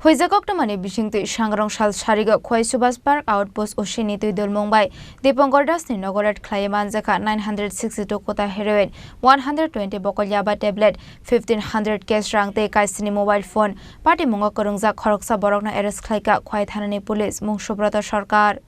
Huizakoktamani Bishingti Shangrong Shal Shariga Khowai Subas Park Outpost o Chini Tuidul Mumbai Dipongkor Dasni Nogorat Klayaman Zaka 962 kota heroin 120 bokol yaba tablet 1500 cash rangte kaisini mobile phone Party Munga Khorongsa Khoroksa Borokna arrest khlaika Khowai Thanani Police Mung Subrata Sarkar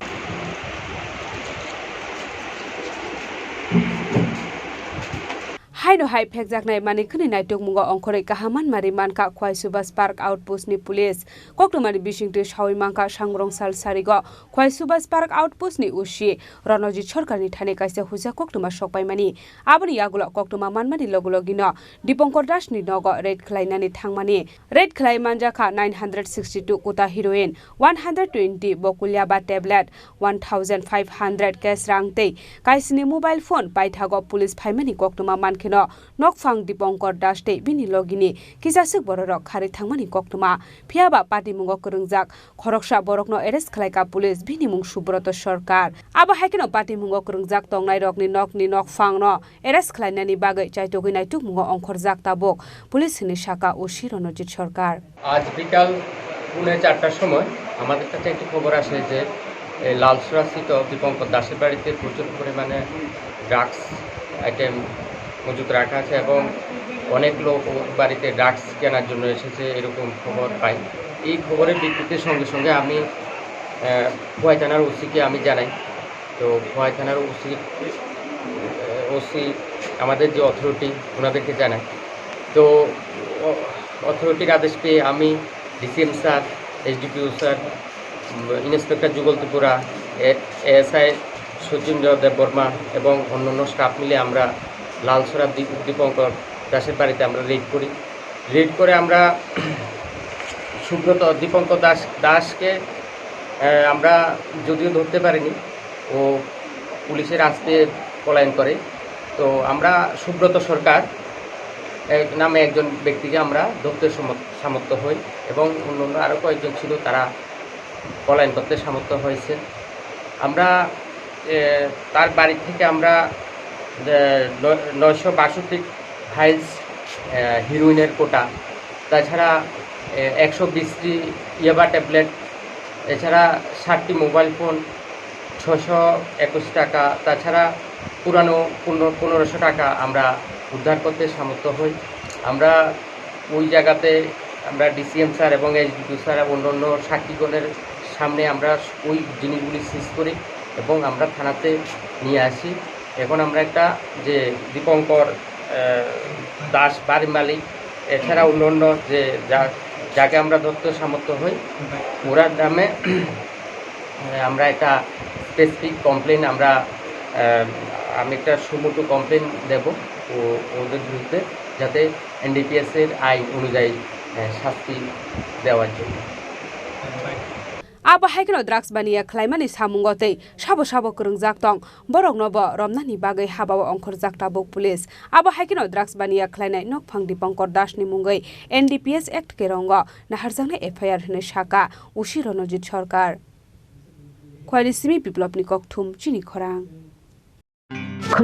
Hai no hai phekjak nai mani khuni nai tok mungo ongkhore kahaman mari manka Khowai Subas Park Outpost ni police koktomani bisingte sawi manka sangrong sal sarigo Khowai Subas Park Outpost ni ushi Ronojit Sarkar ni thane kaisa huja koktoma sokpai mani aboni yagulo koktoma manmani logologino Dipankar Das ni nogo red khlainani thangmani red khlai manjaka 962 kota heroin 120 bokulya ba tablet 1500 cash rangte kaisini mobile phone paithago police phaimani koktoma mankhe Nokfang Dipankar Das te bini logini kisasuk borok khari thangmani koktoma phiaba party mungo korungjak Khoroksa borokno arrest khlaika police bini mung Subrata Sarkar abo haikeno party mungo korungjak tongnai rokni nokfang no arrest khlainani bagai chaitogui naituk mungo ongkhorjak tabok police ni shaka o Ronojit Sarkar আজ বিকাল 4:30টার সময় আমাদের কাছে একটি খবর আসে যে লালচরা স্থিত দীপঙ্কর দাসের বাড়িতে প্রচুর পরিমাণে ড্রাগস আইটেম মজুত রাখা আছে এবং অনেক লোক বাড়িতে ড্রাগস কেনার জন্য এসেছে এরকম খবর পাই এই খবরের ভিত্তিতে সঙ্গে সঙ্গে আমি খোয়াই থানার ওসিকে আমি জানাই তো খোয়াই থানার ওসি আমাদের যে অথরিটি ওনাদেরকে জানাই তো অথরিটির আদেশ পেয়ে আমি DCM sir SDPO sir inspector যুগল ত্রিপুরা এএসআই সচিন্দ্র দেববর্মা এবং অন্যান্য স্টাফ মিলে আমরা লালচরা দীপঙ্কর দাসের বাড়িতে আমরা রেড করে আমরা সুব্রত দীপঙ্কর দাসকে আমরা যদিও ধরতে পারিনি ও পুলিশের আস্তে পলায়ন করে তো আমরা সুব্রত সরকার নামে একজন ব্যক্তিকে আমরা ধরতে সামর্থ্য হই এবং অন্যান্য আরও কয়েকজন ছিল তারা পলায়ন করতে সামর্থ্য হয়েছে আমরা তার বাড়ি থেকে আমরা 962 ফাইলস হিরোইনের কোটা তাছাড়া 120টি ইয়াবা ট্যাবলেট এছাড়া 60টি মোবাইল ফোন 621 টাকা তাছাড়া পুরানো 1500 টাকা আমরা উদ্ধার করতে সামর্থ্য হই আমরা ওই জায়গাতে আমরা ডিসিএম স্যার এবং এসডিপিও স্যার অন্যান্য সাক্ষীগণের সামনে আমরা ওই জিনিসগুলি সিজ করি এবং আমরা থানাতে নিয়ে আসি এখন আমরা একটা যে দীপঙ্কর দাস বাড়ির মালিক এছাড়া অন্যান্য যে যাকে আমরা ধরতে সামর্থ্য হই ওরার নামে আমরা একটা স্পেসিফিক কমপ্লেন আমি একটা সুমোটো কমপ্লেন দেব ওদের বিরুদ্ধে যাতে এনডিপিএসের আইন অনুযায়ী শাস্তি দেওয়ার জন্য Aba haikeno drugs baniya khlaimani samungotei sabo korungjak tong borok nobo romnani bagai habawa ongkhorjak tabok police aba haikeno drugs baniya khlainai nokphang Dipankar Das ni mungai NDPS Act ke rongo naharjangna FIR hne shaka ushi Ronojit Sarkar Khowai simi biplopni kokthum Chini Khorang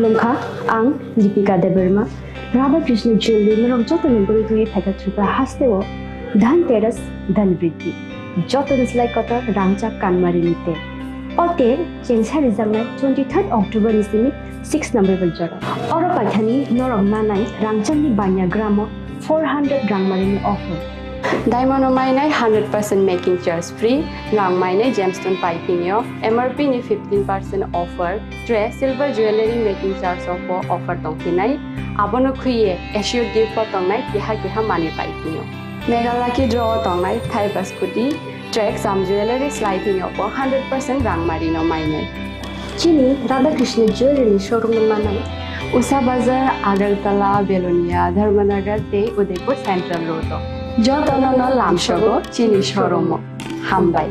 Romkha ang Dipika Deberma Radha Krishna Jewelry merong joto nembori dui pheka Tripura hasteo Dhanteras Dhanvriddhi joto dislike kota rangchak Marini te ote chensa rizamna 23rd October nisimi 6 number jara oro paithani norong manai rangchakni banya gramo 400 Marini offer Diamond mainai 100% making charge free rang mainai gemstone piping yo MRP ni 15% offer tre silver jewelry making charge offer tongkinai abono khuye assured gift for tongnai kiha money piping yo Meghala ki draw tongnai thai baskuti track some jewelry sliding up 100% rang marino mainai Chini Radha Krishna Jewelry showroom manai Usa Bazar Agartala Belonia Dharmanagar te Udaipur Central Road Jotono Lamshogo Chini showroom Hambai